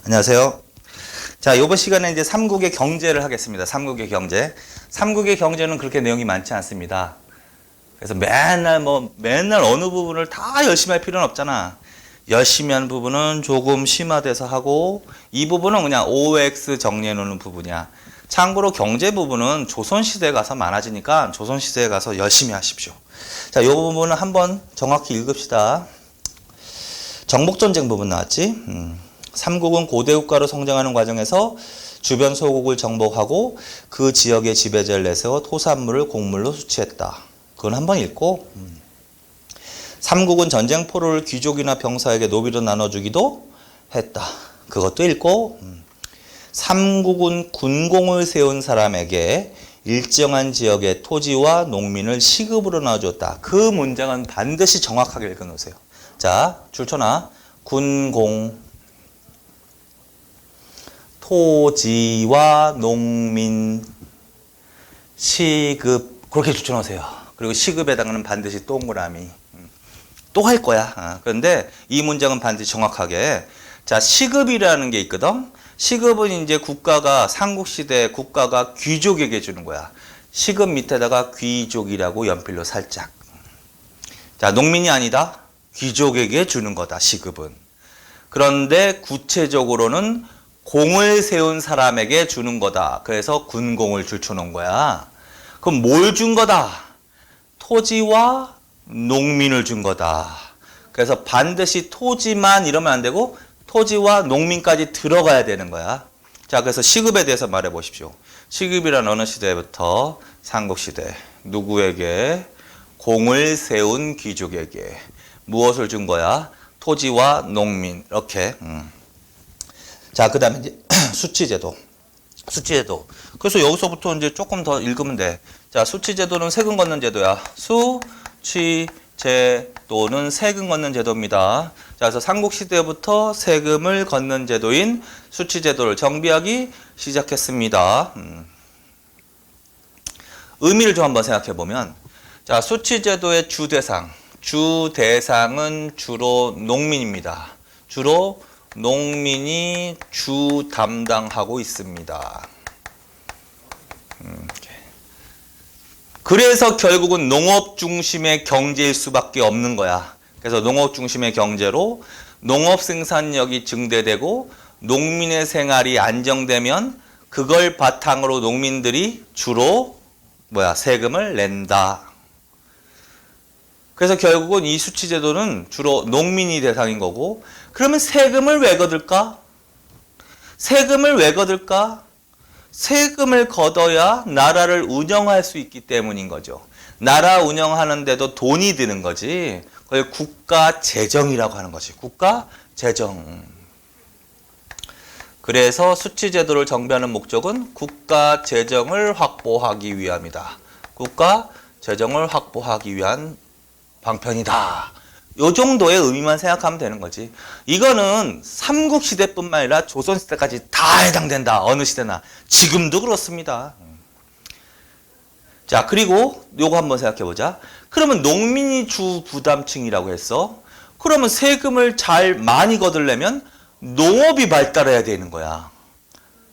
안녕하세요. 자, 이번 시간에 이제 삼국의 경제를 하겠습니다. 삼국의 경제. 삼국의 경제는 그렇게 내용이 많지 않습니다. 그래서 맨날 어느 부분을 다 열심히 할 필요는 없잖아. 열심히 하는 부분은 조금 심화돼서 하고, 이 부분은 그냥 OX 정리해 놓는 부분이야. 참고로 경제 부분은 조선시대에 가서 많아지니까 조선시대에 가서 열심히 하십시오. 자, 이 부분은 한번 정확히 읽읍시다. 정복전쟁 부분 나왔지? 삼국은 고대 국가로 성장하는 과정에서 주변 소국을 정복하고 그 지역의 지배자를 내세워 토산물을 곡물로 수치했다. 그건 한번 읽고, 삼국은 전쟁 포로를 귀족이나 병사에게 노비로 나눠주기도 했다. 그것도 읽고, 삼국은 군공을 세운 사람에게 일정한 지역의 토지와 농민을 시급으로 나눠줬다. 그 문장은 반드시 정확하게 읽어놓으세요. 자, 줄쳐놔. 군공, 토지와 농민, 시급, 그렇게 줄쳐놓으세요. 그리고 시급에 해당하는 반드시 동그라미. 또 할 거야. 그런데 이 문장은 반드시 정확하게. 자, 시급이라는 게 있거든. 시급은 이제 국가가, 삼국시대 국가가 귀족에게 주는 거야. 시급 밑에다가 귀족이라고 연필로 살짝. 자, 농민이 아니다. 귀족에게 주는 거다, 시급은. 그런데 구체적으로는 공을 세운 사람에게 주는 거다. 그래서 군공을 줄쳐놓은 거야. 그럼 뭘 준 거다? 토지와 농민을 준 거다. 그래서 반드시 토지만 이러면 안 되고 토지와 농민까지 들어가야 되는 거야. 자, 그래서 시급에 대해서 말해 보십시오. 시급이란 어느 시대부터? 삼국시대. 누구에게? 공을 세운 귀족에게. 무엇을 준 거야? 토지와 농민. 이렇게. 자, 그 다음에 이제 수치제도. 수치제도. 그래서 여기서부터 이제 조금 더 읽으면 돼. 자, 수치제도는 세금 걷는 제도야. 수치제도는 세금 걷는 제도입니다. 자, 그래서 삼국시대부터 세금을 걷는 제도인 수치제도를 정비하기 시작했습니다. 의미를 좀 한번 생각해 보면, 자, 수치제도의 주대상은 주로 농민입니다. 주로 농민이 주 담당하고 있습니다. 그래서 결국은 농업 중심의 경제일 수밖에 없는 거야. 그래서 농업 중심의 경제로 농업 생산력이 증대되고 농민의 생활이 안정되면 그걸 바탕으로 농민들이 주로 세금을 낸다. 그래서 결국은 이 수치제도는 주로 농민이 대상인 거고, 그러면 세금을 왜 거둘까? 세금을 왜 거둘까? 세금을 걷어야 나라를 운영할 수 있기 때문인 거죠. 나라 운영하는데도 돈이 드는 거지. 그걸 국가 재정이라고 하는 것이. 국가 재정. 그래서 수치제도를 정비하는 목적은 국가 재정을 확보하기 위함이다. 국가 재정을 확보하기 위한 방편이다. 요 정도의 의미만 생각하면 되는 거지. 이거는 삼국시대뿐만 아니라 조선시대까지 다 해당된다. 어느 시대나. 지금도 그렇습니다. 자, 그리고 요거 한번 생각해 보자. 그러면 농민이 주 부담층이라고 했어. 그러면 세금을 많이 거두려면 농업이 발달해야 되는 거야.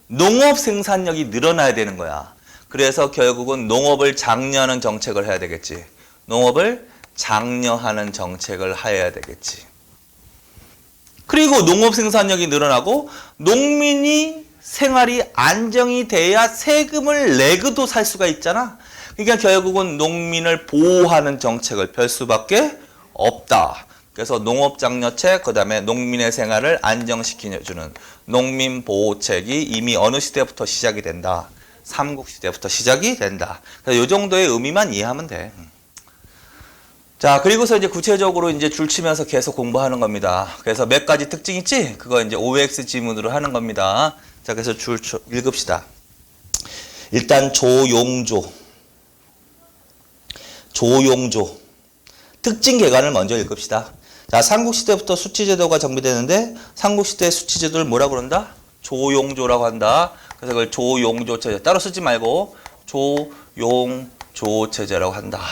농업 생산력이 늘어나야 되는 거야. 그래서 결국은 농업을 장려하는 정책을 해야 되겠지. 농업을 장려하는 정책을 해야 되겠지. 그리고 농업 생산력이 늘어나고 농민이 생활이 안정이 돼야 세금을 내고도 살 수가 있잖아. 그러니까 결국은 농민을 보호하는 정책을 펼 수밖에 없다. 그래서 농업장려책, 그 다음에 농민의 생활을 안정시켜주는 농민보호책이 이미 어느 시대부터 시작이 된다. 삼국시대부터 시작이 된다. 그래서 이 정도의 의미만 이해하면 돼. 자, 그리고서 이제 구체적으로 이제 줄치면서 계속 공부하는 겁니다. 그래서 몇 가지 특징 있지? 그거 이제 OX 지문으로 하는 겁니다. 자, 그래서 읽읍시다. 일단 조용조. 특징 개관을 먼저 읽읍시다. 자, 삼국시대부터 수치제도가 정비되는데, 삼국시대 수치제도를 뭐라고 그런다? 조용조라고 한다. 그래서 그걸 조용조체제. 따로 쓰지 말고, 조용조체제라고 한다.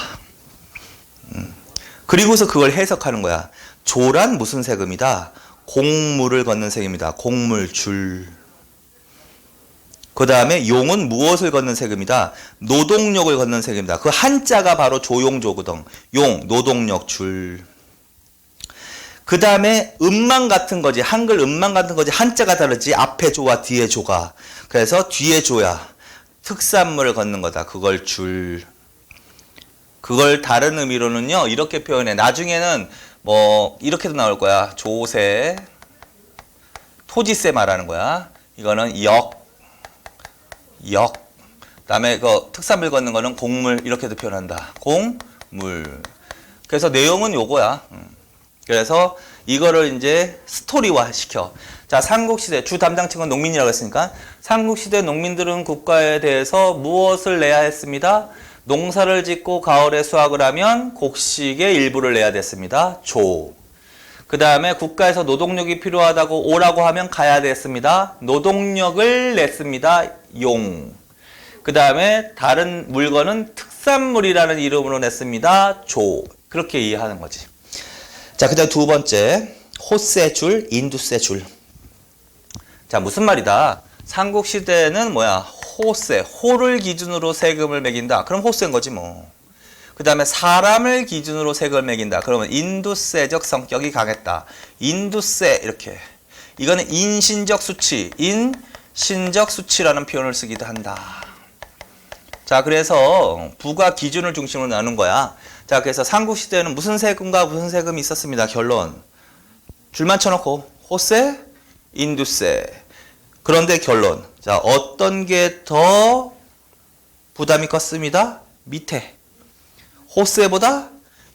그리고서 그걸 해석하는 거야. 조란 무슨 세금이다? 공물을 걷는 세금이다. 공물 줄. 그 다음에 용은 무엇을 걷는 세금이다. 노동력을 걷는 세금이다. 그 한자가 바로 조용조거든. 용, 노동력 줄. 그 다음에 음만 같은 거지. 한글 음만 같은 거지. 한자가 다르지. 앞에 조와 뒤에 조가. 그래서 뒤에 조야. 특산물을 걷는 거다. 그걸 줄. 그걸 다른 의미로는요. 이렇게 표현해. 나중에는 뭐 이렇게도 나올 거야. 조세, 토지세 말하는 거야. 이거는 역. 그다음에 그 특산물 걷는 거는 공물 이렇게도 표현한다. 공물. 그래서 내용은 요거야. 그래서 이거를 이제 스토리화 시켜. 자, 삼국시대 주 담당층은 농민이라고 했으니까 삼국시대 농민들은 국가에 대해서 무엇을 내야 했습니다. 농사를 짓고 가을에 수확을 하면 곡식의 일부를 내야 됐습니다. 조. 그 다음에 국가에서 노동력이 필요하다고 오라고 하면 가야 됐습니다. 노동력을 냈습니다. 용. 그 다음에 다른 물건은 특산물이라는 이름으로 냈습니다. 조. 그렇게 이해하는 거지. 자, 그 다음 두 번째. 호세 줄, 인두세 줄. 자, 무슨 말이다. 삼국시대는 뭐야? 호세. 호를 기준으로 세금을 매긴다. 그럼 호세인 거지 뭐. 그 다음에 사람을 기준으로 세금을 매긴다. 그러면 인두세적 성격이 강했다. 인두세 이렇게. 이거는 인신적 수치, 인신적 수치라는 표현을 쓰기도 한다. 자, 그래서 부가 기준을 중심으로 나눈 거야. 자, 그래서 삼국시대에는 무슨 세금과 무슨 세금이 있었습니다. 결론. 줄만 쳐놓고 호세, 인두세. 그런데 결론. 자, 어떤 게 더 부담이 컸습니다. 밑에. 호세보다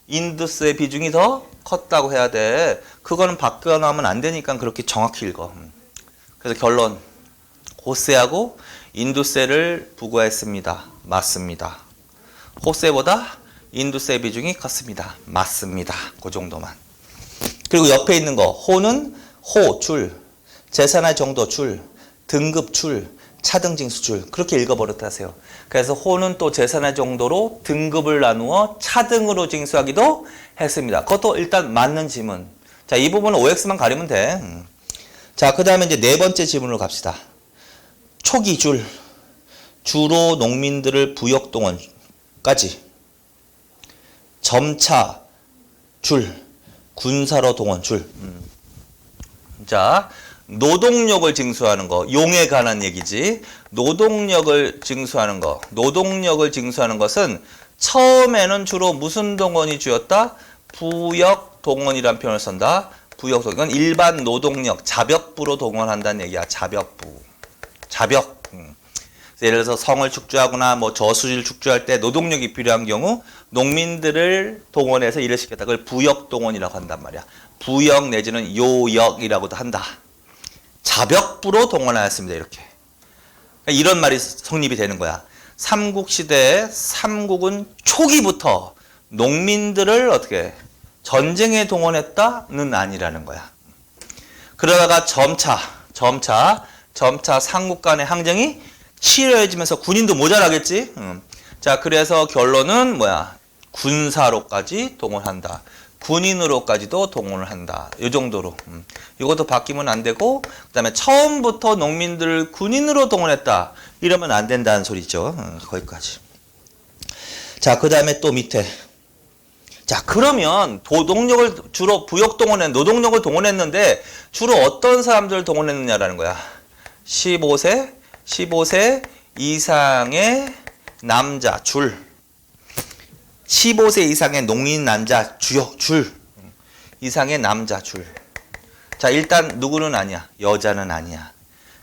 인두세 비중이 더 컸다고 해야 돼. 그거는 바꿔나오면 안 되니까 그렇게 정확히 읽어. 그래서 결론. 호세하고 인두세를 부과했습니다. 맞습니다. 호세보다 인두세 비중이 컸습니다. 맞습니다. 그 정도만. 그리고 옆에 있는 거. 호는 호, 줄. 재산의 정도, 줄. 등급, 줄. 차등징수 줄. 그렇게 읽어버렸다 하세요. 그래서 호는 또 재산의 정도로 등급을 나누어 차등으로 징수하기도 했습니다. 그것도 일단 맞는 지문. 자, 이 부분은 OX만 가리면 돼. 자, 그 다음에 이제 네 번째 지문으로 갑시다. 초기 줄. 주로 농민들을 부역동원까지. 점차 줄. 군사로 동원 줄. 자, 노동력을 징수하는 거, 용에 관한 얘기지. 노동력을 징수하는 거, 노동력을 징수하는 것은 처음에는 주로 무슨 동원이 주였다? 부역 동원이란 표현을 쓴다. 부역 동원. 이건 일반 노동력, 자벽부로 동원한다는 얘기야. 자벽부. 자벽. 예를 들어서 성을 축조하거나 뭐 저수지를 축조할 때 노동력이 필요한 경우 농민들을 동원해서 일을 시켰다. 그걸 부역 동원이라고 한단 말이야. 부역 내지는 요역이라고도 한다. 자벽부로 동원하였습니다. 이렇게. 이런 말이 성립이 되는 거야. 삼국시대에 삼국은 초기부터 농민들을 어떻게 전쟁에 동원했다는 아니라는 거야. 그러다가 점차 삼국 간의 항쟁이 치열해지면서 군인도 모자라겠지. 자, 그래서 결론은 뭐야? 군사로까지 동원한다. 군인으로까지도 동원을 한다. 이 정도로. 이것도 바뀌면 안 되고, 그 다음에 처음부터 농민들을 군인으로 동원했다. 이러면 안 된다는 소리죠. 거기까지. 자, 그 다음에 또 밑에. 자, 그러면 노동력을 주로 노동력을 동원했는데, 주로 어떤 사람들을 동원했느냐라는 거야. 15세 이상의 남자, 줄. 15세 이상의 농민 남자, 줄. 이상의 남자, 줄. 자, 일단 누구는 아니야. 여자는 아니야.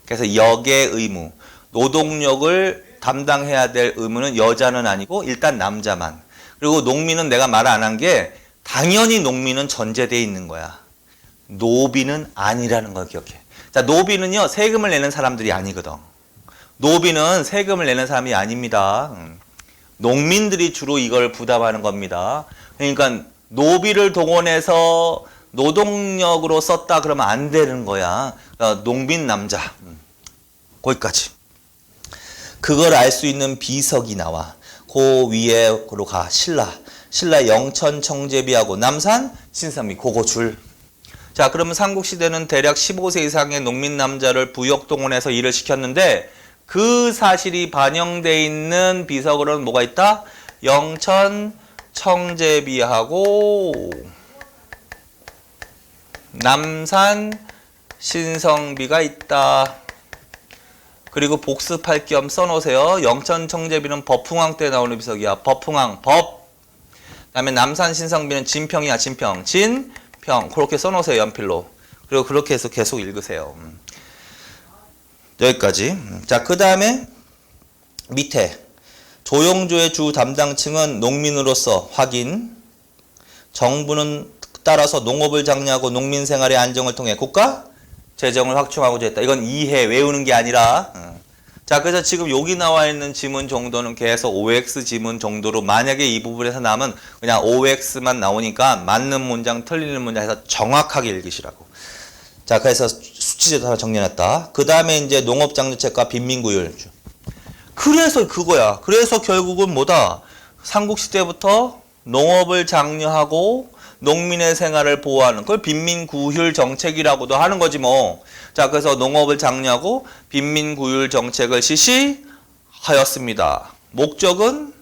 그래서 역의 의무, 노동력을 담당해야 될 의무는 여자는 아니고 일단 남자만. 그리고 농민은 내가 말 안 한 게 당연히 농민은 전제되어 있는 거야. 노비는 아니라는 걸 기억해. 자, 노비는요, 세금을 내는 사람들이 아니거든. 노비는 세금을 내는 사람이 아닙니다. 농민들이 주로 이걸 부담하는 겁니다. 그러니까 노비를 동원해서 노동력으로 썼다 그러면 안 되는 거야. 그러니까 농민 남자. 거기까지. 그걸 알 수 있는 비석이 나와. 그 위에로 가. 신라 영천 청제비하고 남산 신상미. 그거 줄. 자, 그러면 삼국시대는 대략 15세 이상의 농민 남자를 부역 동원해서 일을 시켰는데 그 사실이 반영돼 있는 비석으로는 뭐가 있다? 영천 청제비하고 남산 신성비가 있다. 그리고 복습할 겸 써놓으세요. 영천 청제비는 법흥왕 때 나오는 비석이야. 법흥왕, 법. 그 다음에 남산 신성비는 진평이야. 진평. 진평. 그렇게 써놓으세요. 연필로. 그리고 그렇게 해서 계속 읽으세요. 여기까지. 자, 그 다음에 밑에 조용조의 주 담당층은 농민으로서 확인. 정부는 따라서 농업을 장려하고 농민 생활의 안정을 통해 국가 재정을 확충하고자 했다. 이건 이해, 외우는 게 아니라. 자, 그래서 지금 여기 나와 있는 지문 정도는 계속 OX 지문 정도로, 만약에 이 부분에서 남은 그냥 OX만 나오니까 맞는 문장, 틀리는 문장 해서 정확하게 읽으시라고. 자, 그래서 수치제도 하나 정리해놨다. 그 다음에 이제 농업장려책과 빈민구율. 그래서 그거야. 그래서 결국은 뭐다? 삼국시대부터 농업을 장려하고 농민의 생활을 보호하는 그걸 빈민구율 정책이라고도 하는 거지 뭐. 자, 그래서 농업을 장려하고 빈민구율 정책을 실시하였습니다. 목적은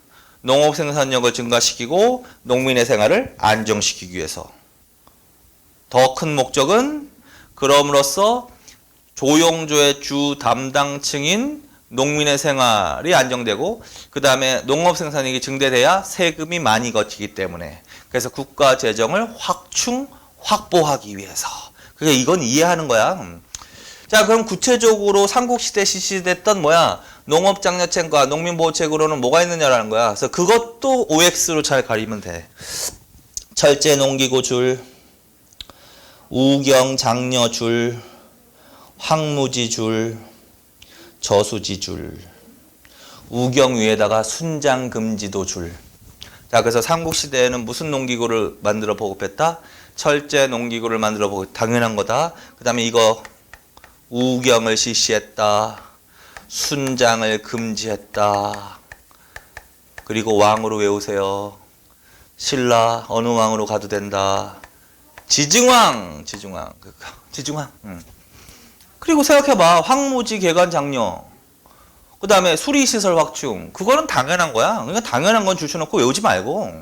농업 생산력을 증가시키고 농민의 생활을 안정시키기 위해서. 더 큰 목적은 그럼으로써 조용조의 주 담당층인 농민의 생활이 안정되고 그 다음에 농업 생산력이 증대돼야 세금이 많이 거치기 때문에, 그래서 국가 재정을 확보하기 위해서. 그게 이건 이해하는 거야. 자, 그럼 구체적으로 삼국시대 실시됐던 뭐야? 농업장려책과 농민보호책으로는 뭐가 있느냐라는 거야. 그래서 그것도 OX로 잘 가리면 돼. 철제 농기구 줄, 우경 장려 줄, 황무지 줄, 저수지 줄, 우경 위에다가 순장 금지도 줄. 자, 그래서 삼국시대에는 무슨 농기구를 만들어 보급했다? 철제 농기구를 만들어 보급, 당연한 거다. 그 다음에 이거 우경을 실시했다. 순장을 금지했다. 그리고 왕으로 외우세요. 신라 어느 왕으로 가도 된다. 지증왕. 그리고 생각해봐. 황무지 개관 장려. 그 다음에 수리시설 확충. 그거는 당연한 거야. 그러니까 당연한 건 줄쳐놓고 외우지 말고.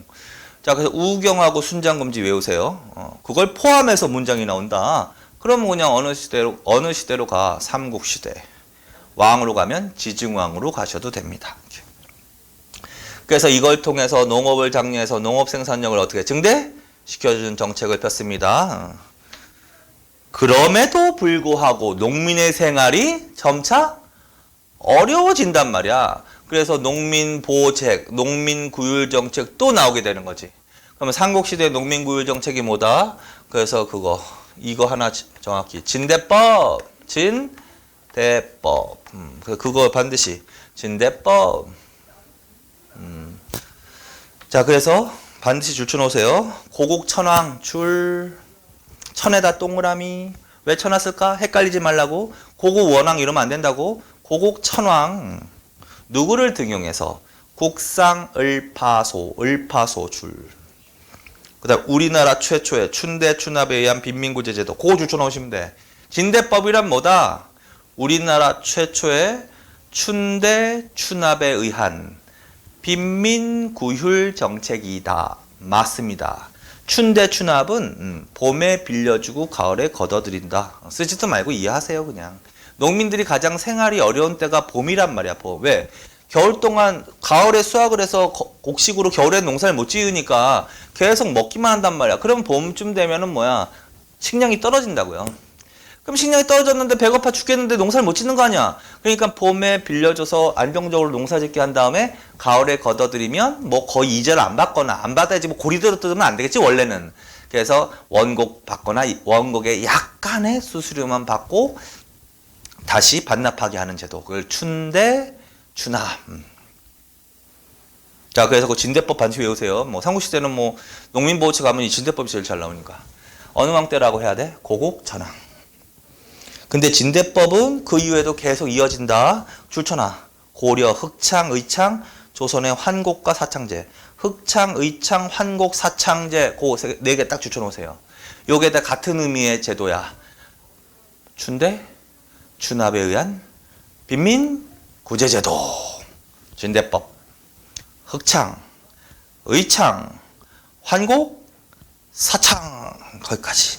자, 그래서 우경하고 순장금지 외우세요. 그걸 포함해서 문장이 나온다. 그러면 그냥 어느 시대로 가? 삼국시대. 왕으로 가면 지증왕으로 가셔도 됩니다. 그래서 이걸 통해서 농업을 장려해서 농업 생산력을 어떻게 증대시켜주는 정책을 폈습니다. 그럼에도 불구하고 농민의 생활이 점차 어려워진단 말이야. 그래서 농민보호책, 농민구율정책 또 나오게 되는 거지. 그러면 삼국시대 농민구율정책이 뭐다? 그래서 이거 하나 정확히. 진대법. 그거 반드시. 진대법. 자, 그래서 반드시 줄쳐놓으세요. 고국천왕 줄. 천에다 동그라미. 왜 쳐놨을까? 헷갈리지 말라고. 고국원왕 이러면 안 된다고. 고국천왕. 누구를 등용해서? 국상을파소, 을파소 줄. 그 다음 우리나라 최초의 춘대 추납에 의한 빈민구제 제도. 그거 줄쳐놓으시면 돼. 진대법이란 뭐다? 우리나라 최초의 춘대 추납에 의한 빈민구율 정책이다. 맞습니다. 춘대 추납은 봄에 빌려주고 가을에 걷어들인다. 쓰지도 말고 이해하세요. 그냥 농민들이 가장 생활이 어려운 때가 봄이란 말이야. 봄. 왜? 겨울 동안 가을에 수확을 해서 곡식으로 겨울에 농사를 못 지으니까 계속 먹기만 한단 말이야. 그럼 봄쯤 되면은 뭐야? 식량이 떨어진다고요. 그럼 식량이 떨어졌는데 배고파 죽겠는데 농사를 못 짓는 거 아니야. 그러니까 봄에 빌려줘서 안정적으로 농사 짓게 한 다음에 가을에 걷어들이면 뭐 거의 이자를 안 받거나, 안 받아야지 뭐 고리대로 뜯으면 안 되겠지 원래는. 그래서 원곡 받거나 원곡에 약간의 수수료만 받고 다시 반납하게 하는 제도. 그걸 춘대 추납. 자, 그래서 그 진대법 반드시 외우세요. 뭐 삼국시대는 뭐 농민보호책 가면 이 진대법이 제일 잘 나오니까. 어느 왕 때라고 해야 돼? 고국천왕. 근데 진대법은 그 이후에도 계속 이어진다. 줄쳐놔. 고려, 흑창, 의창, 조선의 환곡과 사창제. 흑창, 의창, 환곡, 사창제. 그 네 개 딱 줄쳐놓으세요. 요게 다 같은 의미의 제도야. 춘대, 춘합에 의한 빈민 구제제도, 준대법, 흑창, 의창, 환곡, 사창, 거기까지.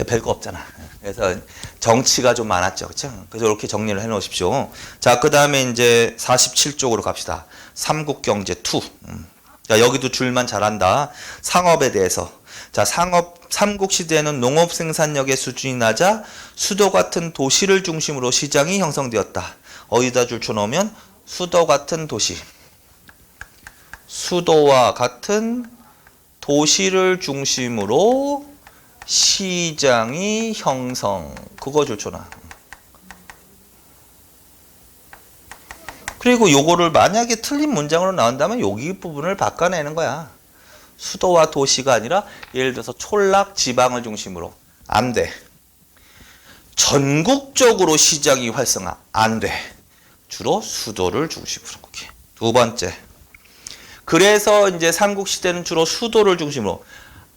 별거 없잖아. 그래서 정치가 좀 많았죠. 그렇죠? 그래서 이렇게 정리를 해 놓으십시오. 자, 그 다음에 이제 47쪽으로 갑시다. 삼국경제 2. 자, 여기도 줄만 잘한다. 상업에 대해서. 자, 삼국시대에는 농업 생산력의 수준이 낮아 수도 같은 도시를 중심으로 시장이 형성되었다. 어디다 줄 쳐놓으면 수도 같은 도시. 수도와 같은 도시를 중심으로 시장이 형성. 그거 줄쳐놔. 그리고 요거를 만약에 틀린 문장으로 나온다면 여기 부분을 바꿔내는 거야. 수도와 도시가 아니라 예를 들어서 촌락 지방을 중심으로. 안 돼. 전국적으로 시장이 활성화. 안 돼. 주로 수도를 중심으로. 두 번째. 그래서 이제 삼국시대는 주로 수도를 중심으로.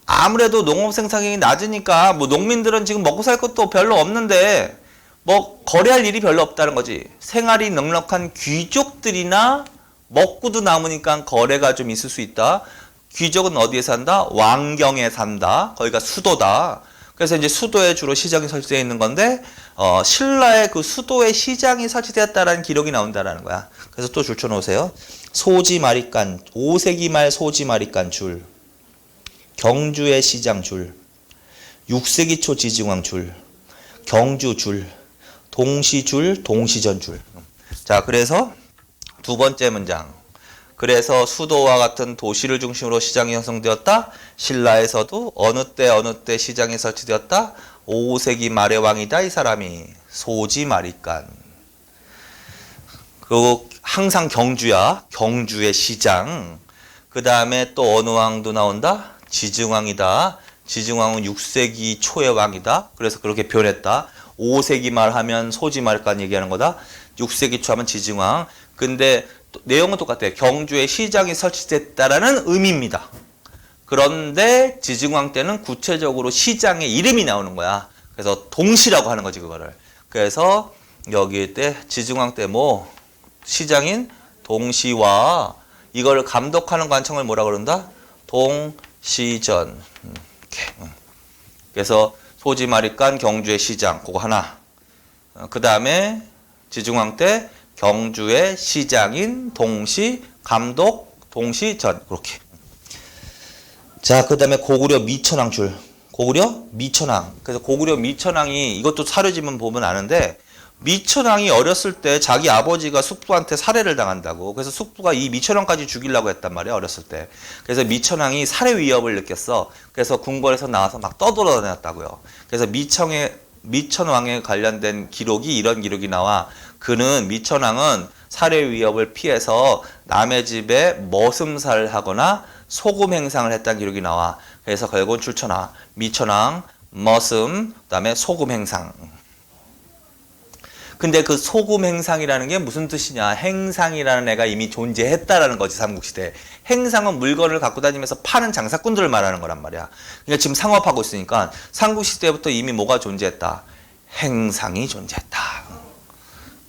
아무래도 농업 생산량이 낮으니까 뭐 농민들은 지금 먹고 살 것도 별로 없는데 뭐 거래할 일이 별로 없다는 거지. 생활이 넉넉한 귀족들이나 먹고도 남으니까 거래가 좀 있을 수 있다. 귀족은 어디에 산다? 왕경에 산다. 거기가 수도다. 그래서 이제 수도에 주로 시장이 설치되어 있는 건데 신라의 그 수도에 시장이 설치되었다라는 기록이 나온다라는 거야. 그래서 또 줄쳐 놓으세요. 소지마리간 5세기 말 소지마리간 줄, 경주의 시장 줄, 6세기 초 지증왕 줄, 경주 줄, 동시 줄, 동시전 줄. 자, 그래서 두 번째 문장. 그래서 수도와 같은 도시를 중심으로 시장이 형성되었다. 신라에서도 어느 때 시장이 설치되었다. 5세기 말의 왕이다. 이 사람이 소지마리간. 그리고 항상 경주야. 경주의 시장. 그 다음에 또 어느 왕도 나온다. 지증왕이다. 지증왕은 6세기 초의 왕이다. 그래서 그렇게 표현했다. 5세기 말 하면 소지마리간 얘기하는 거다. 6세기 초 하면 지증왕. 근데 내용은 똑같아요. 경주에 시장이 설치됐다라는 의미입니다. 그런데 지증왕 때는 구체적으로 시장의 이름이 나오는 거야. 그래서 동시라고 하는 거지, 그거를. 그래서 여기 때 지증왕 때 뭐 시장인 동시와 이걸 감독하는 관청을 뭐라 그런다? 동시전. 그래서 소지마리간 경주의 시장, 그거 하나. 그 다음에 지증왕 때 경주의 시장인 동시, 감독, 동시전. 그렇게. 자, 그 다음에 고구려 미천왕 줄. 고구려 미천왕. 그래서 고구려 미천왕이 이것도 사료지문 보면 아는데 미천왕이 어렸을 때 자기 아버지가 숙부한테 살해를 당한다고. 그래서 숙부가 이 미천왕까지 죽이려고 했단 말이야, 어렸을 때. 그래서 미천왕이 살해 위협을 느꼈어. 그래서 궁궐에서 나와서 막 떠돌아다녔다고요. 그래서 미천왕에 관련된 기록이 이런 기록이 나와. 그는 미천왕은 살해 위협을 피해서 남의 집에 머슴살을 하거나 소금 행상을 했다는 기록이 나와. 그래서 결국은 출처나 미천왕, 머슴, 그다음에 소금 행상. 근데 그 소금 행상이라는 게 무슨 뜻이냐? 행상이라는 애가 이미 존재했다라는 거지, 삼국시대. 행상은 물건을 갖고 다니면서 파는 장사꾼들을 말하는 거란 말이야. 그러니까 지금 상업하고 있으니까 삼국시대부터 이미 뭐가 존재했다? 행상이 존재했다.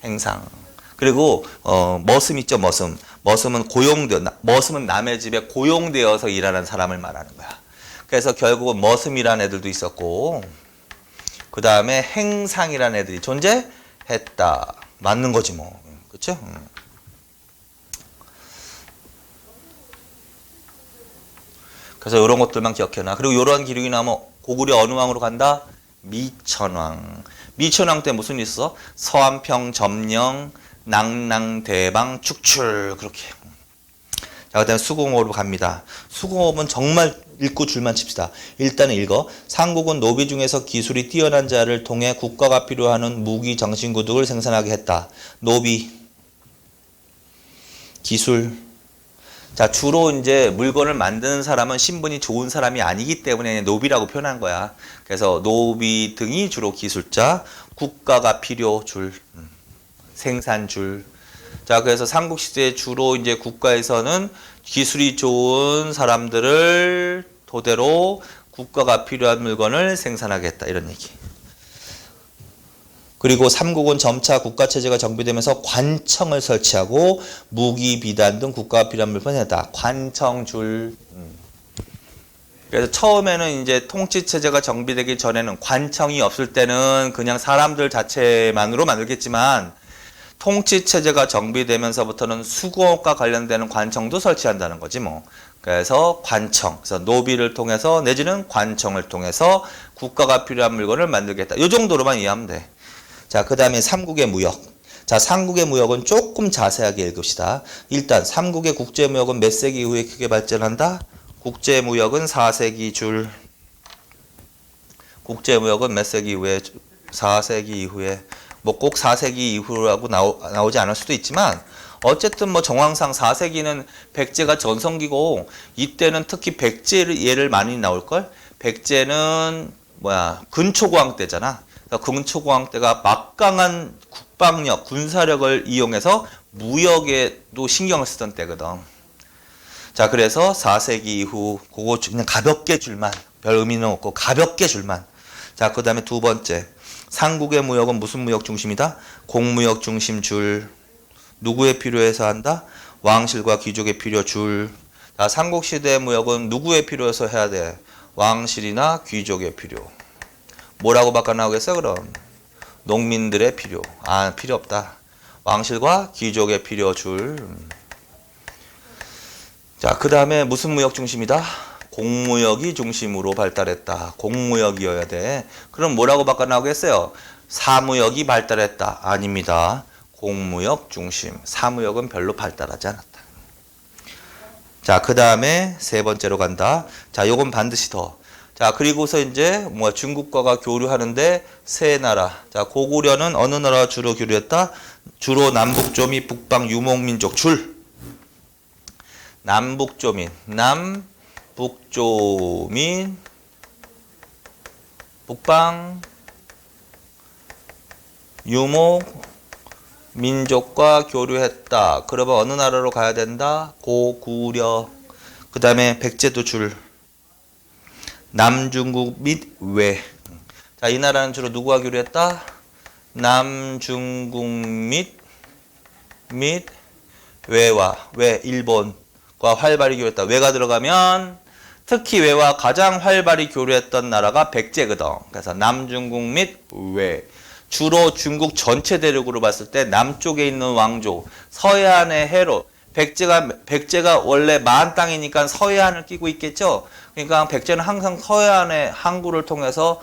행상. 그리고 머슴 있죠, 머슴. 머슴은 남의 집에 고용되어서 일하는 사람을 말하는 거야. 그래서 결국은 머슴이라는 애들도 있었고, 그 다음에 행상이라는 애들이 존재했다. 맞는 거지 뭐, 그렇죠? 그래서 이런 것들만 기억해놔. 그리고 이런 기록이 나오면 고구려 어느 왕으로 간다? 미천왕. 미천왕 때 무슨 일 있어? 서안평 점령, 낭낭대방 축출. 그렇게. 자, 그 다음에 수공업으로 갑니다. 수공업은 정말 읽고 줄만 칩시다. 일단은 읽어. 삼국은 노비 중에서 기술이 뛰어난 자를 통해 국가가 필요하는 무기 장신구등을 생산하게 했다. 노비, 기술. 자, 주로 이제 물건을 만드는 사람은 신분이 좋은 사람이 아니기 때문에 노비라고 표현한 거야. 그래서 노비 등이 주로 기술자, 국가가 필요 줄, 생산 줄. 자, 그래서 삼국시대에 주로 이제 국가에서는 기술이 좋은 사람들을 토대로 국가가 필요한 물건을 생산하겠다. 이런 얘기. 그리고 3국은 점차 국가체제가 정비되면서 관청을 설치하고 무기, 비단 등 국가가 필요한 물건을 했다. 관청줄. 그래서 처음에는 이제 통치체제가 정비되기 전에는 관청이 없을 때는 그냥 사람들 자체만으로 만들겠지만 통치체제가 정비되면서부터는 수공업과 관련되는 관청도 설치한다는 거지 뭐. 그래서 관청, 그래서 노비를 통해서 내지는 관청을 통해서 국가가 필요한 물건을 만들겠다. 이 정도로만 이해하면 돼. 자, 그 다음에 삼국의 무역. 자, 삼국의 무역은 조금 자세하게 읽읍시다. 일단 삼국의 국제무역은 몇 세기 이후에 크게 발전한다? 국제무역은 4세기 줄. 국제무역은 몇 세기 이후에? 4세기 이후에. 뭐 꼭 4세기 이후라고 나오지 않을 수도 있지만 어쨌든 뭐 정황상 4세기는 백제가 전성기고 이때는 특히 백제 예를 많이 나올걸? 백제는 근초고왕 때잖아. 근초고왕 때가 막강한 국방력, 군사력을 이용해서 무역에도 신경을 쓰던 때거든. 자, 그래서 4세기 이후 그거 그냥 가볍게 줄만, 별 의미는 없고 가볍게 줄만. 자, 그 다음에 두 번째, 삼국의 무역은 무슨 무역 중심이다? 공무역 중심 줄. 누구의 필요해서 한다? 왕실과 귀족의 필요 줄. 자, 삼국시대의 무역은 누구의 필요해서 해야 돼? 왕실이나 귀족의 필요. 뭐라고 바꿔 나오겠어 그럼? 농민들의 필요. 필요 없다. 왕실과 귀족의 필요 줄. 자, 그 다음에 무슨 무역 중심이다? 공무역이 중심으로 발달했다. 공무역이어야 돼. 그럼 뭐라고 바꿔 나오겠어요? 사무역이 발달했다. 아닙니다. 공무역 중심. 사무역은 별로 발달하지 않았다. 자, 그 다음에 세 번째로 간다. 자, 요건 반드시 더. 자, 그리고서 이제 중국과가 교류하는데 세 나라. 자, 고구려는 어느 나라와 주로 교류했다? 주로 남북조미, 북방 유목민족 줄. 남북조민, 북방 유목민족과 교류했다. 그러면 어느 나라로 가야 된다? 고구려. 그 다음에 백제도 줄. 남중국 및 외. 자, 이 나라는 주로 누구와 교류했다? 남중국 및 외와 일본과 활발히 교류했다. 외가 들어가면 특히 외와 가장 활발히 교류했던 나라가 백제거든. 그래서 남중국 및 외. 주로 중국 전체 대륙으로 봤을 때 남쪽에 있는 왕조, 서해안의 해로. 백제가 원래 마한 땅이니까 서해안을 끼고 있겠죠. 그러니까 백제는 항상 서해안의 항구를 통해서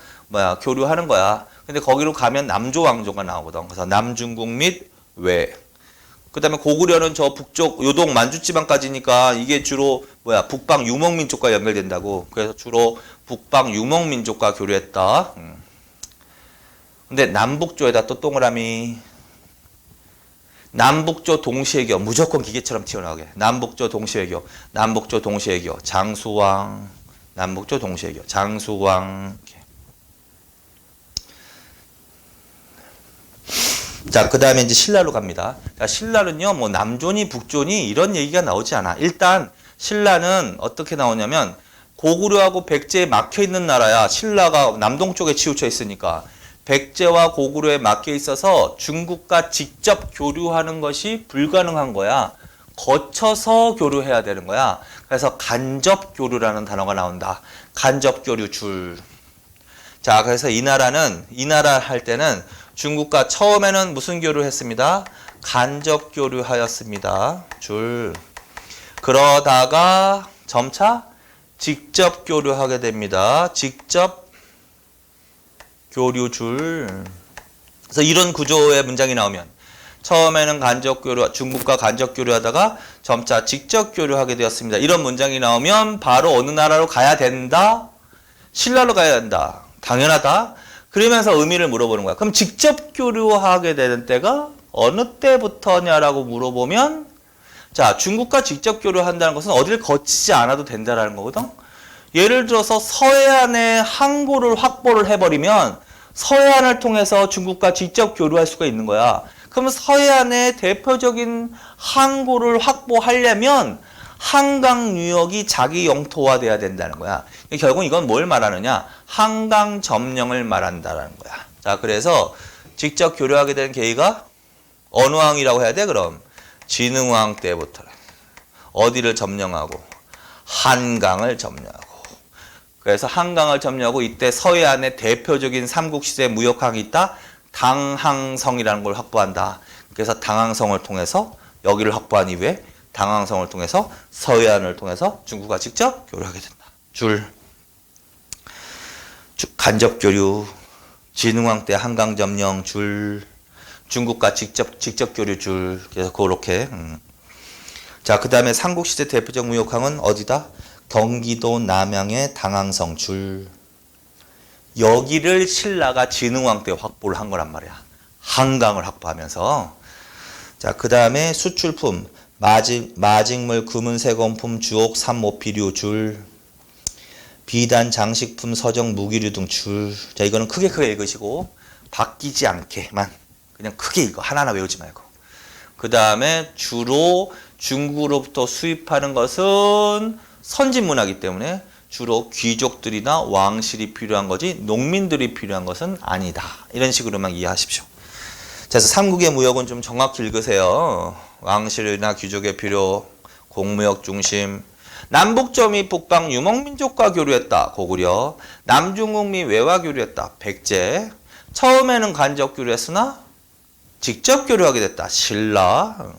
교류하는 거야. 근데 거기로 가면 남조 왕조가 나오거든. 그래서 남중국 및 외. 그다음에 고구려는 저 북쪽 요동 만주지방까지니까 이게 주로 북방 유목민족과 연결된다고. 그래서 주로 북방 유목민족과 교류했다. 근데 남북조에다 또 동그라미. 남북조 동시외교. 무조건 기계처럼 튀어나오게. 남북조 동시외교. 남북조 동시외교. 장수왕. 남북조 동시외교. 장수왕. 자, 그 다음에 이제 신라로 갑니다. 자, 신라는요, 남조니 북조니 이런 얘기가 나오지 않아. 일단, 신라는 어떻게 나오냐면, 고구려하고 백제에 막혀 있는 나라야. 신라가 남동쪽에 치우쳐 있으니까. 백제와 고구려에 막혀 있어서 중국과 직접 교류하는 것이 불가능한 거야. 거쳐서 교류해야 되는 거야. 그래서 간접 교류라는 단어가 나온다. 간접 교류 줄. 자, 그래서 이 나라 할 때는 중국과 처음에는 무슨 교류를 했습니다? 간접 교류하였습니다. 줄. 그러다가 점차 직접 교류하게 됩니다. 직접 교류 줄. 그래서 이런 구조의 문장이 나오면 처음에는 간접 교류, 중국과 간접 교류하다가 점차 직접 교류하게 되었습니다. 이런 문장이 나오면 바로 어느 나라로 가야 된다? 신라로 가야 된다. 당연하다. 그러면서 의미를 물어보는 거야. 그럼 직접 교류하게 되는 때가 어느 때부터냐라고 물어보면, 자, 중국과 직접 교류한다는 것은 어딜 거치지 않아도 된다라는 거거든. 예를 들어서 서해안의 항구를 확보를 해버리면 서해안을 통해서 중국과 직접 교류할 수가 있는 거야. 그러면 서해안의 대표적인 항구를 확보하려면 한강 유역이 자기 영토화돼야 된다는 거야. 결국 이건 뭘 말하느냐? 한강 점령을 말한다는 거야. 자, 그래서 직접 교류하게 된 계기가 어느 왕이라고 해야 돼? 그럼 진흥왕 때부터 어디를 점령하고 한강을 점령하고. 그래서 한강을 점령하고 이때 서해안에 대표적인 삼국시대 무역항이 있다. 당항성이라는 걸 확보한다. 그래서 당항성을 통해서 여기를 확보한 이후에 당항성을 통해서 서해안을 통해서 중국과 직접 교류하게 된다. 간접 교류, 진흥왕 때 한강 점령 중국과 직접 교류 그래서 그렇게. 자, 그 다음에 삼국시대 대표적 무역항은 어디다? 경기도 남양의 당항성 여기를 신라가 진흥왕 때 확보를 한 거란 말이야. 한강을 확보하면서. 자, 그 다음에 수출품, 마직물, 금은세공품, 주옥, 삼모피류 비단, 장식품, 서적, 무기류 등 자, 이거는 크게 읽으시고 바뀌지 않게만 그냥 크게 읽어. 하나하나 외우지 말고. 그 다음에 주로 중국으로부터 수입하는 것은 선진문화이기 때문에 주로 귀족들이나 왕실이 필요한 거지 농민들이 필요한 것은 아니다. 이런 식으로만 이해하십시오. 자, 그래서 삼국의 무역은 좀 정확히 읽으세요. 왕실이나 귀족의 필요, 공무역 중심. 남북조 및 북방 유목민족과 교류했다. 고구려. 남중국 및 외와 교류했다. 백제. 처음에는 간접 교류했으나 직접 교류하게 됐다. 신라.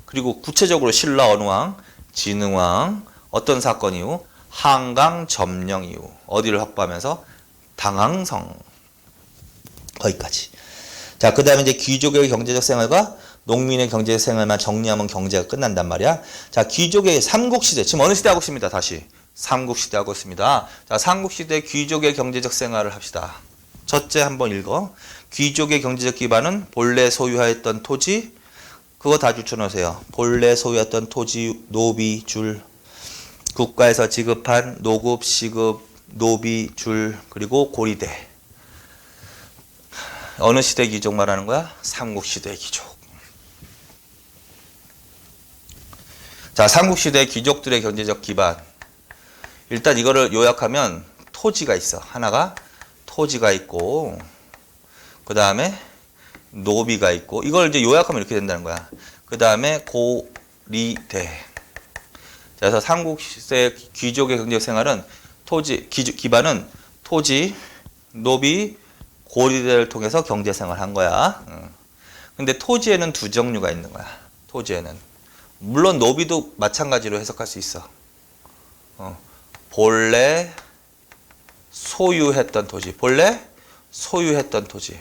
그리고 구체적으로 신라 어느 왕? 진흥왕. 어떤 사건 이후? 한강 점령 이후. 어디를 확보하면서? 당항성. 거기까지. 자, 그 다음에 이제 귀족의 경제적 생활과 농민의 경제적 생활만 정리하면 경제가 끝난단 말이야. 자, 귀족의 삼국시대. 지금 어느 시대 하고 있습니다. 다시. 삼국시대 하고 있습니다. 자, 삼국시대 귀족의 경제적 생활을 합시다. 첫째 한번 읽어. 귀족의 경제적 기반은 본래 소유하였던 토지. 그거 다 줄쳐놓으세요. 본래 소유했던 토지, 노비, 국가에서 지급한 노급, 시급, 노비, 그리고 고리대. 어느 시대 귀족 말하는 거야? 삼국시대 귀족. 자, 삼국시대 귀족들의 경제적 기반. 일단 이거를 요약하면 토지가 있어. 하나가 토지가 있고, 그 다음에 노비가 있고, 이걸 이제 요약하면 이렇게 된다는 거야. 그 다음에 고리대. 그래서 삼국시대 귀족의 경제적 생활은 기반은 토지, 노비, 고리대를 통해서 경제 생활을 한 거야. 근데 토지에는 두 종류가 있는 거야. 토지에는. 물론 노비도 마찬가지로 해석할 수 있어. 본래 소유했던 토지. 본래 소유했던 토지.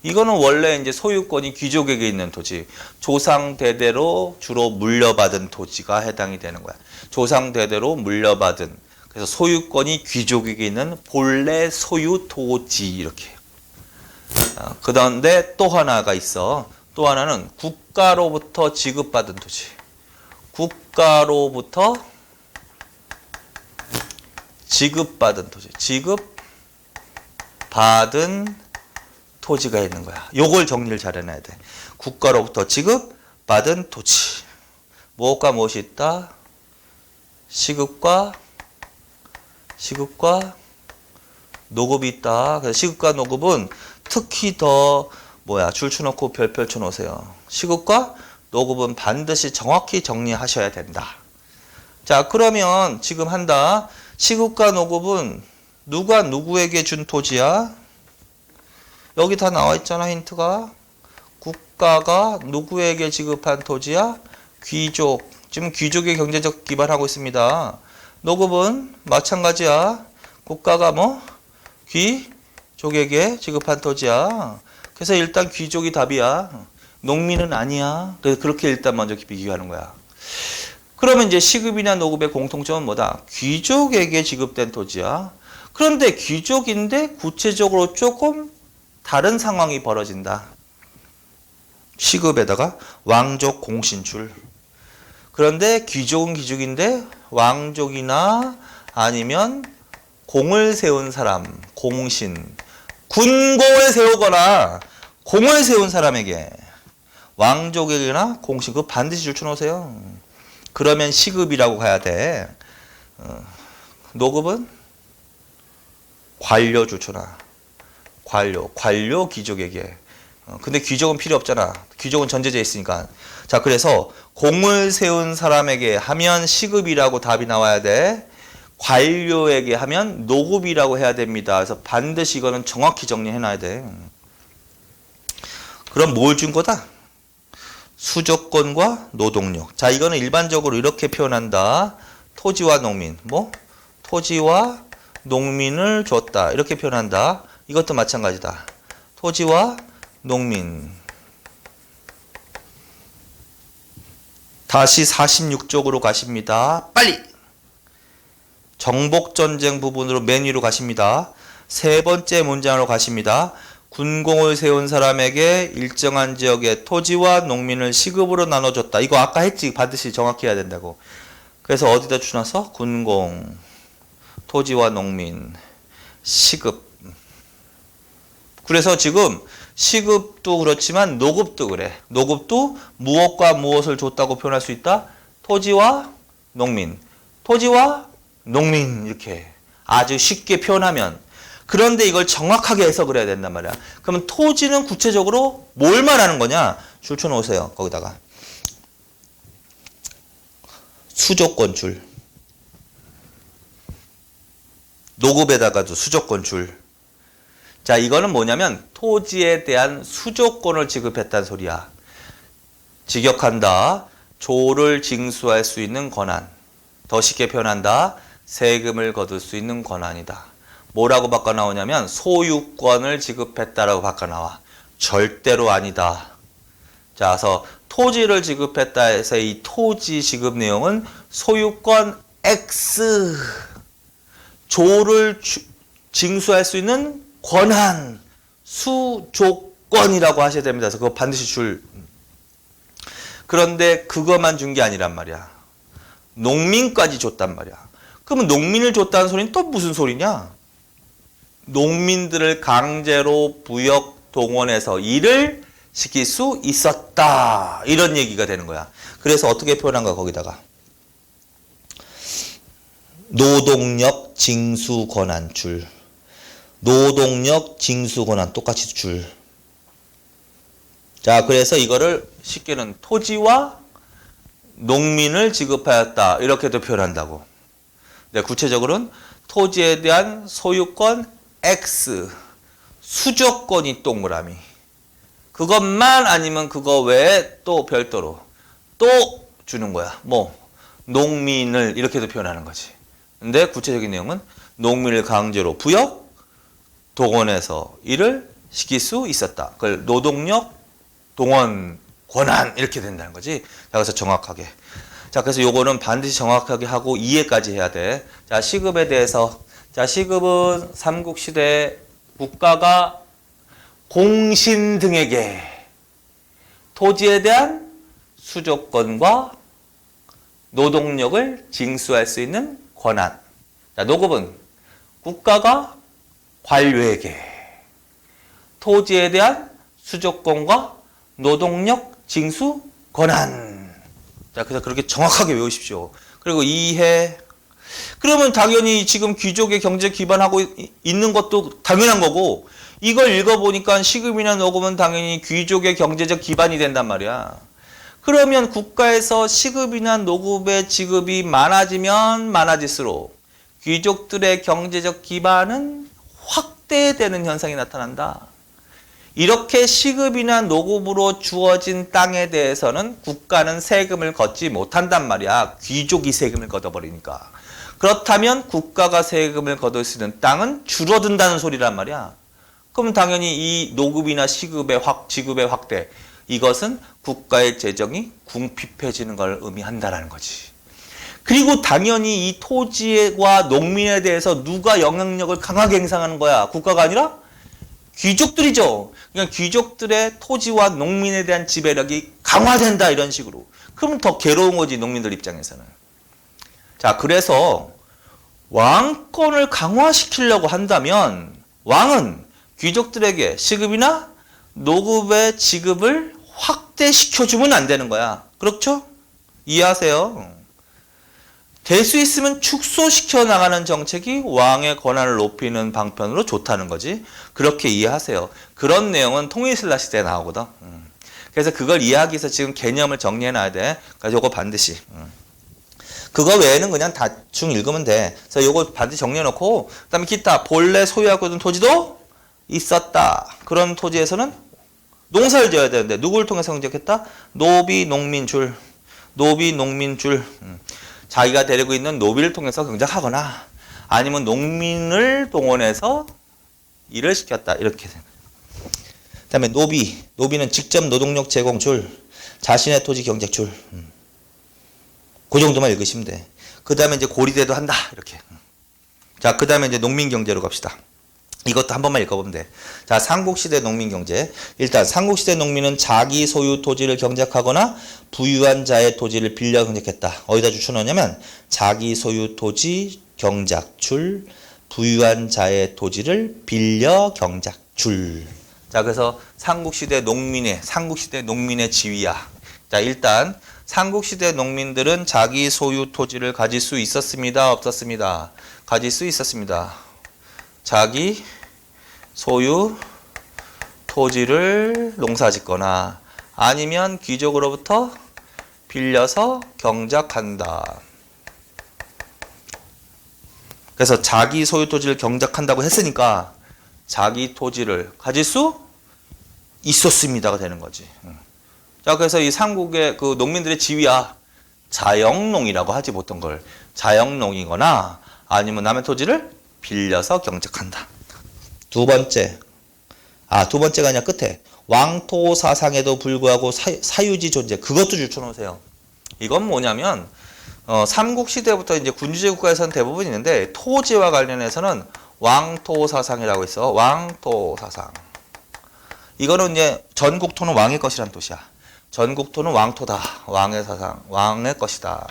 이거는 원래 이제 소유권이 귀족에게 있는 토지. 조상 대대로 주로 물려받은 토지가 해당이 되는 거야. 조상 대대로 물려받은. 그래서 소유권이 귀족에게 있는 본래 소유 토지 이렇게. 그런데 또 하나가 있어. 또 하나는 국가로부터 지급받은 토지. 국가로부터 지급받은 토지. 지급받은 토지가 있는 거야. 요걸 정리를 잘 해놔야 돼. 국가로부터 지급받은 토지. 무엇과 무엇이 있다? 시급과 노급이 있다. 그래서 시급과 노급은 특히 더 줄 쳐놓고 별표 쳐놓으세요. 시급과 노급은 반드시 정확히 정리하셔야 된다. 자, 그러면 지금 한다. 시급과 노급은 누가 누구에게 준 토지야? 여기 다 나와 있잖아, 힌트가. 국가가 누구에게 지급한 토지야? 귀족. 지금 귀족의 경제적 기반하고 있습니다. 노급은 마찬가지야. 국가가 귀족에게 지급한 토지야. 그래서 일단 귀족이 답이야. 농민은 아니야. 그래서 그렇게 일단 먼저 비교하는 거야. 그러면 이제 시급이나 노급의 공통점은 뭐다? 귀족에게 지급된 토지야. 그런데 귀족인데 구체적으로 조금 다른 상황이 벌어진다. 시급에다가 왕족 공신줄. 그런데 귀족은 귀족인데 왕족이나 아니면 공을 세운 사람, 공신, 군공을 세우거나 공을 세운 사람에게 왕족에게나 공신, 그거 반드시 줄쳐놓으세요. 그러면 시급이라고 가야 돼. 노급은 관료 주초나. 관료 귀족에게. 근데 귀족은 필요 없잖아. 귀족은 전제제 있으니까. 자, 그래서 공을 세운 사람에게 하면 시급이라고 답이 나와야 돼. 관료에게 하면 노급이라고 해야 됩니다. 그래서 반드시 이거는 정확히 정리해 놔야 돼. 그럼 뭘 준 거다? 수조권과 노동력. 자, 이거는 일반적으로 이렇게 표현한다. 토지와 농민. 뭐? 토지와 농민을 줬다. 이렇게 표현한다. 이것도 마찬가지다. 토지와 농민. 다시 46쪽으로 가십니다. 빨리! 정복전쟁 부분으로 맨 위로 가십니다. 세 번째 문장으로 가십니다. 군공을 세운 사람에게 일정한 지역의 토지와 농민을 시급으로 나눠줬다. 이거 아까 했지. 반드시 정확히 해야 된다고. 그래서 어디다 주놨어? 군공, 토지와 농민, 시급. 그래서 지금 시급도 그렇지만 노급도 그래. 노급도 무엇과 무엇을 줬다고 표현할 수 있다? 토지와 농민. 토지와 농민 이렇게 아주 쉽게 표현하면. 그런데 이걸 정확하게 해석을 해야 된단 말이야. 그러면 토지는 구체적으로 뭘 말하는 거냐? 줄 쳐놓으세요. 거기다가. 수조권 줄. 노급에다가도 수조권 줄. 자, 이거는 뭐냐면 토지에 대한 수조권을 지급했다는 소리야. 직역한다. 조를 징수할 수 있는 권한. 더 쉽게 표현한다. 세금을 거둘 수 있는 권한이다. 뭐라고 바꿔 나오냐면 소유권을 지급했다라고 바꿔 나와. 절대로 아니다. 자, 그래서 토지를 지급했다 해서 이 토지 지급 내용은 소유권 X. 조를 징수할 수 있는 권한, 수조권이라고 하셔야 됩니다. 그래서 그거 반드시 줄. 그런데 그것만 준 게 아니란 말이야. 농민까지 줬단 말이야. 그러면 농민을 줬다는 소리는 또 무슨 소리냐? 농민들을 강제로 부역 동원해서 일을 시킬 수 있었다. 이런 얘기가 되는 거야. 그래서 어떻게 표현한가 거기다가. 노동력 징수 권한 줄. 노동력 징수 권한 똑같이 줄. 자, 그래서 이거를 쉽게는 토지와 농민을 지급하였다. 이렇게도 표현한다고. 네, 구체적으로는 토지에 대한 소유권 X, 수조권이 동그라미. 그것만 아니면 그거 외에 또 별도로 또 주는 거야. 뭐 농민을 이렇게도 표현하는 거지. 근데 구체적인 내용은 농민을 강제로 부역, 동원해서 일을 시킬 수 있었다. 그걸 노동력, 동원, 권한 이렇게 된다는 거지. 자, 그래서 정확하게. 자, 그래서 요거는 반드시 정확하게 하고 이해까지 해야 돼. 자, 시급에 대해서. 자, 시급은 삼국시대 국가가 공신 등에게 토지에 대한 수조권과 노동력을 징수할 수 있는 권한. 자, 노급은 국가가 관료에게 토지에 대한 수조권과 노동력 징수 권한. 자, 그래서 그렇게 정확하게 외우십시오. 그리고 이해. 그러면 당연히 지금 귀족의 경제 기반하고 있는 것도 당연한 거고, 이걸 읽어보니까 시급이나 노급은 당연히 귀족의 경제적 기반이 된단 말이야. 그러면 국가에서 시급이나 노급의 지급이 많아지면 많아질수록 귀족들의 경제적 기반은 확대되는 현상이 나타난다. 이렇게 시급이나 노급으로 주어진 땅에 대해서는 국가는 세금을 걷지 못한단 말이야. 귀족이 세금을 걷어버리니까. 그렇다면 국가가 세금을 거둘 수 있는 땅은 줄어든다는 소리란 말이야. 그럼 당연히 이 노급이나 지급의 확대, 이것은 국가의 재정이 궁핍해지는 걸 의미한다라는 거지. 그리고 당연히 이 토지와 농민에 대해서 누가 영향력을 강하게 행사하는 거야? 국가가 아니라 귀족들이죠. 그러니까 귀족들의 토지와 농민에 대한 지배력이 강화된다 이런 식으로. 그러면 더 괴로운 거지, 농민들 입장에서는. 자, 그래서 왕권을 강화시키려고 한다면 왕은 귀족들에게 시급이나 노급의 지급을 확대시켜주면 안 되는 거야. 그렇죠? 이해하세요? 될 수 있으면 축소시켜 나가는 정책이 왕의 권한을 높이는 방편으로 좋다는 거지. 그렇게 이해하세요. 그런 내용은 통일신라 시대에 나오거든. 그래서 그걸 이해하기 위해서 지금 개념을 정리해 놔야 돼. 그래서 요거 반드시. 그거 외에는 그냥 대충 읽으면 돼. 그래서 요거 반드시 정리해 놓고, 그 다음에 기타, 본래 소유하고 있던 토지도 있었다. 그런 토지에서는 농사를 지어야 되는데, 누구를 통해서 경작했다? 노비, 농민줄. 노비, 농민줄. 자기가 데리고 있는 노비를 통해서 경작하거나, 아니면 농민을 동원해서 일을 시켰다. 이렇게. 그 다음에 노비. 노비는 직접 노동력 제공 줄. 자신의 토지 경작 줄. 그 정도만 읽으시면 돼. 그 다음에 이제 고리대도 한다. 이렇게. 자, 그 다음에 이제 농민경제로 갑시다. 이것도 한 번만 읽어보면 돼. 자, 삼국시대 농민경제. 일단 삼국시대 농민은 자기 소유 토지를 경작하거나 부유한 자의 토지를 빌려 경작했다. 어디다 줄쳐넣냐면 자기 소유 토지 경작줄, 부유한 자의 토지를 빌려 경작줄. 자, 그래서 삼국시대 농민의 지위야. 자, 일단 삼국시대 농민들은 자기 소유 토지를 가질 수 있었습니다? 없었습니다? 가질 수 있었습니다. 자기 소유 토지를 농사짓거나 아니면 귀족으로부터 빌려서 경작한다. 그래서 자기 소유 토지를 경작한다고 했으니까 자기 토지를 가질 수 있었습니다가 되는 거지. 자, 그래서 이 삼국의 그 농민들의 지위야 자영농이라고 하지 보통 걸. 자영농이거나 아니면 남의 토지를 빌려서 경작한다. 두 번째가 아니라 끝에 왕토 사상에도 불구하고 사유지 존재. 그것도 줄쳐놓으세요. 이건 뭐냐면 삼국시대부터 이제 군주제 국가에서는 대부분 있는데 토지와 관련해서는 왕토 사상이라고 있어. 왕토 사상. 이거는 이제 전국토는 왕의 것이란 뜻이야. 전국토는 왕토다. 왕의 사상, 왕의 것이다.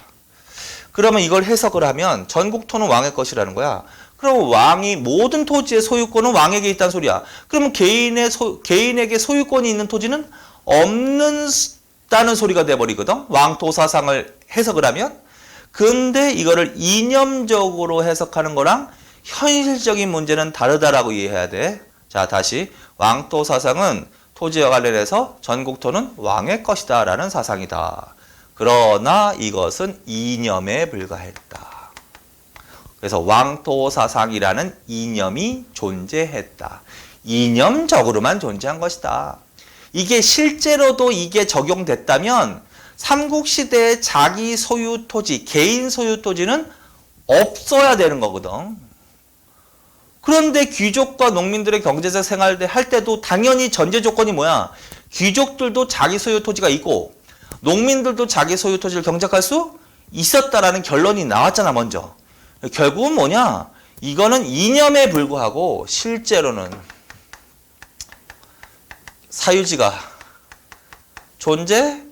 그러면 이걸 해석을 하면 전국토는 왕의 것이라는 거야. 그럼 왕이 모든 토지의 소유권은 왕에게 있다는 소리야. 그러면 개인에게 소유권이 있는 토지는 없는다는 소리가 돼버리거든. 왕토 사상을 해석을 하면. 근데 이거를 이념적으로 해석하는 거랑 현실적인 문제는 다르다라고 이해해야 돼. 자, 다시 왕토 사상은 토지와 관련해서 전국토는 왕의 것이다 라는 사상이다. 그러나 이것은 이념에 불과했다. 그래서 왕토 사상이라는 이념이 존재했다. 이념적으로만 존재한 것이다. 이게 실제로도 이게 적용됐다면 삼국시대의 자기 소유 토지, 개인 소유 토지는 없어야 되는 거거든. 그런데 귀족과 농민들의 경제적 생활을 할 때도 당연히 전제 조건이 뭐야? 귀족들도 자기 소유 토지가 있고 농민들도 자기 소유 토지를 경작할 수 있었다라는 결론이 나왔잖아, 먼저. 결국은 뭐냐? 이거는 이념에 불과하고 실제로는 사유지가 존재했다.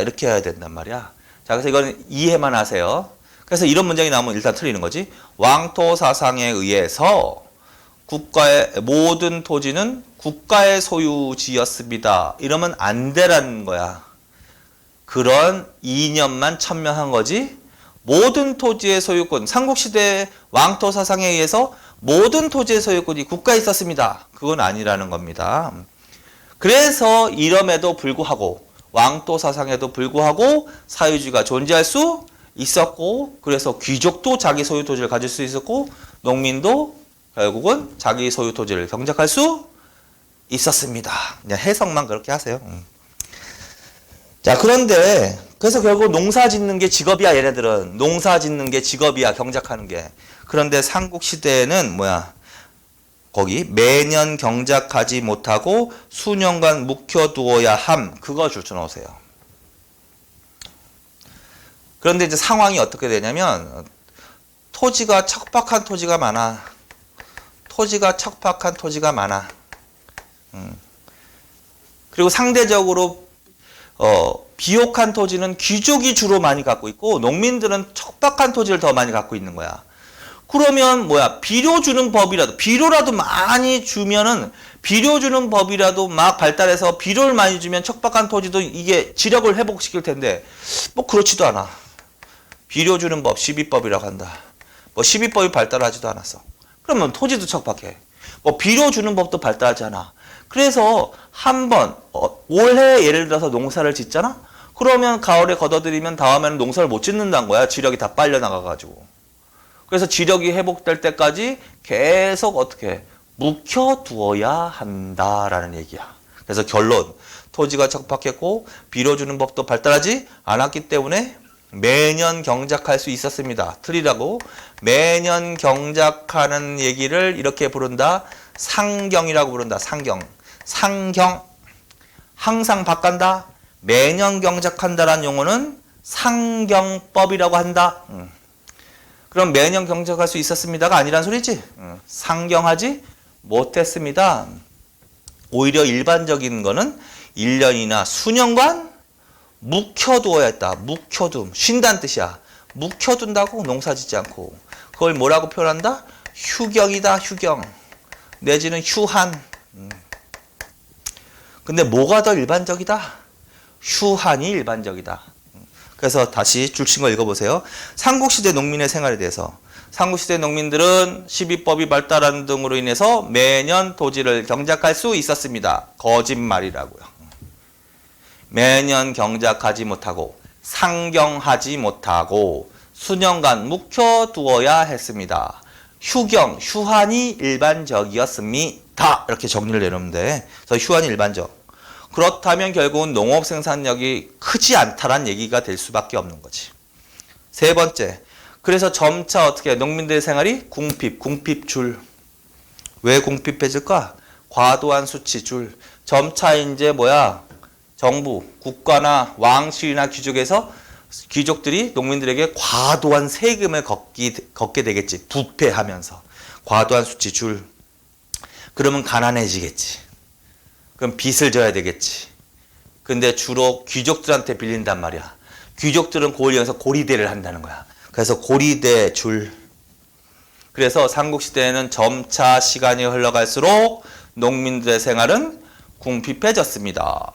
이렇게 해야 된단 말이야. 자, 그래서 이건 이해만 하세요. 그래서 이런 문장이 나오면 일단 틀리는 거지. 왕토 사상에 의해서 국가의 모든 토지는 국가의 소유지였습니다. 이러면 안 되라는 거야. 그런 이념만 천명한 거지. 모든 토지의 소유권, 삼국시대 왕토 사상에 의해서 모든 토지의 소유권이 국가에 있었습니다. 그건 아니라는 겁니다. 그래서 이름에도 불구하고 왕토 사상에도 불구하고 사유지가 존재할 수 있었고, 그래서 귀족도 자기 소유 토지를 가질 수 있었고 농민도 결국은 자기 소유 토지를 경작할 수 있었습니다. 그냥 해석만 그렇게 하세요. 자, 그런데 그래서 결국 농사 짓는 게 직업이야. 얘네들은 농사 짓는 게 직업이야. 경작하는 게. 그런데 삼국시대에는 뭐야? 거기 매년 경작하지 못하고 수년간 묵혀두어야 함. 그거 줄쳐놓으세요. 그런데 이제 상황이 어떻게 되냐면 토지가 척박한 토지가 많아. 토지가 척박한 토지가 많아. 그리고 상대적으로 비옥한 토지는 귀족이 주로 많이 갖고 있고 농민들은 척박한 토지를 더 많이 갖고 있는 거야. 그러면 뭐야? 비료 주는 법이라도, 비료라도 많이 주면은, 비료 주는 법이라도 막 발달해서 비료를 많이 주면 척박한 토지도 이게 지력을 회복시킬 텐데 뭐 그렇지도 않아. 비료 주는 법 12법이라고 한다. 뭐 12법이 발달하지도 않았어. 그러면 토지도 척박해. 뭐 비료 주는 법도 발달하지 않아. 그래서 한번 올해 예를 들어서 농사를 짓잖아. 그러면 가을에 걷어들이면 다음에는 농사를 못 짓는다는 거야. 지력이 다 빨려 나가가지고. 그래서 지력이 회복될 때까지 계속 어떻게 묵혀두어야 한다라는 얘기야. 그래서 결론, 토지가 척박했고 비료 주는 법도 발달하지 않았기 때문에 매년 경작할 수 있었습니다. 틀리라고. 매년 경작하는 얘기를 이렇게 부른다. 상경이라고 부른다. 상경. 상경. 항상 바꾼다. 매년 경작한다라는 용어는 상경법이라고 한다. 그럼 매년 경작할 수 있었습니다가 아니란 소리지. 상경하지 못했습니다. 오히려 일반적인 거는 1년이나 수년간 묵혀두어야 했다. 묵혀둠. 쉰다는 뜻이야. 묵혀둔다고 농사 짓지 않고. 그걸 뭐라고 표현한다? 휴경이다. 휴경. 내지는 휴한. 근데 뭐가 더 일반적이다? 휴한이 일반적이다. 그래서 다시 줄친 거 읽어보세요. 삼국시대 농민의 생활에 대해서. 삼국시대 농민들은 12법이 발달하는 등으로 인해서 매년 토지를 경작할 수 있었습니다. 거짓말이라고요. 매년 경작하지 못하고 상경하지 못하고 수년간 묵혀두어야 했습니다. 휴경, 휴한이 일반적이었습니다. 이렇게 정리를 내놓으면 돼. 그래서 휴한이 일반적. 그렇다면 결국은 농업 생산력이 크지 않다란 얘기가 될 수밖에 없는 거지. 세 번째, 그래서 점차 어떻게 농민들의 생활이 궁핍줄. 왜 궁핍해질까? 과도한 수치 줄. 점차 이제 정부, 국가나 왕실이나 귀족에서 귀족들이 농민들에게 과도한 세금을 걷게 되겠지. 부패하면서. 과도한 수치 줄. 그러면 가난해지겠지. 그럼 빚을 져야 되겠지. 근데 주로 귀족들한테 빌린단 말이야. 귀족들은 그걸 이용해서 고리대를 한다는 거야. 그래서 고리대 줄. 그래서 삼국시대에는 점차 시간이 흘러갈수록 농민들의 생활은 궁핍해졌습니다.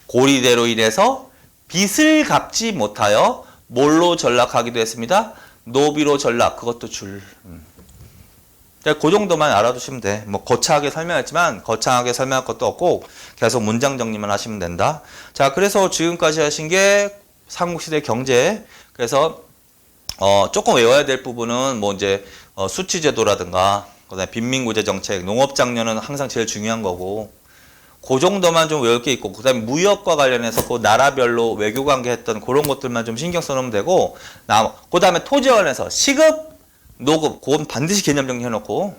고리대로 인해서 빚을 갚지 못하여 뭘로 전락하기도 했습니다. 노비로 전락. 그것도 줄. 그 정도만 알아두시면 돼. 뭐 거창하게 설명했지만 거창하게 설명할 것도 없고 계속 문장 정리만 하시면 된다. 자, 그래서 지금까지 하신 게 삼국시대 경제. 그래서 조금 외워야 될 부분은 뭐 이제 수치제도라든가 그다음에 빈민구제 정책, 농업장려는 항상 제일 중요한 거고 그 정도만 좀 외울 게 있고 그다음에 무역과 관련해서 그 나라별로 외교관계 했던 그런 것들만 좀 신경 써놓으면 되고 그다음에 토지 관련해서 시급 노급, 그건 반드시 개념 정리해놓고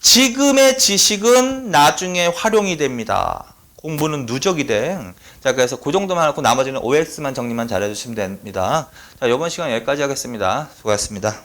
지금의 지식은 나중에 활용이 됩니다. 공부는 누적이 돼. 자, 그래서 그 정도만 하고 나머지는 OX만 정리만 잘해주시면 됩니다. 자, 이번 시간 여기까지 하겠습니다. 수고하셨습니다.